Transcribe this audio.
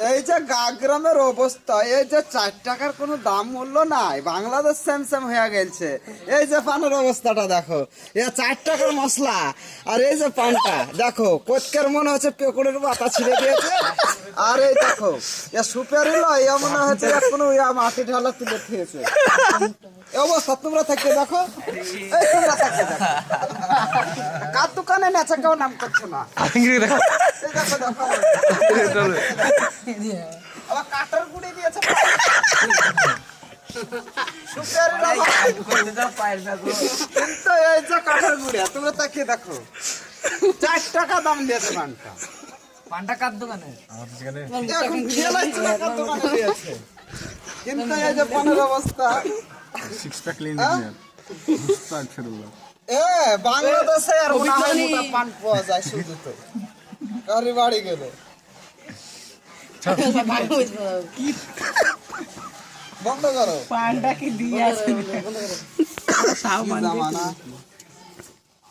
এই যে গাগ্রামের অবস্থা, এই যে 4 টাকার কোনো দাম মূল্য নাই, বাংলাদেশ স্যামস্যাম হয়ে গেছে। এই যে পানের অবস্থাটা দেখো, এ 4 টাকার মশলা, আর এই যে পানটা দেখো কোচকের মনে হচ্ছে পেকুড়ের পাতা ছিঁড়ে দিয়েছে। আর এই দেখো এ সুপারি লয়, এ মনে হচ্ছে এখনো মাটি ঢালা তুলে খেয়েছে। এই অবস্থা তোমরা থেকে দেখো, এই তোমরা থেকে দেখো, কার দোকানে নেচা কেউ নাম করছে না। এই দেখো দেখো আবার কাটার গুড়ি দিয়েছে। কিন্তু এই যে কাটার গুড়ি তোমরা তাকিয়ে দেখো, 4 টাকা দাম দিয়েছে পানটা। পানটা কার দোকানে? এখন খেয়ে লাগছে না কার দোকানে দিয়েছে। কিন্তু এই যে পানের অবস্থা, বাংলাদেশে আর মনে হয় মোটা পান পাওয়া যায় শুধু, তো কারি বাড়ি গেলে বন্ধ করো। পানটা কি দিয়ে আছে? জামানা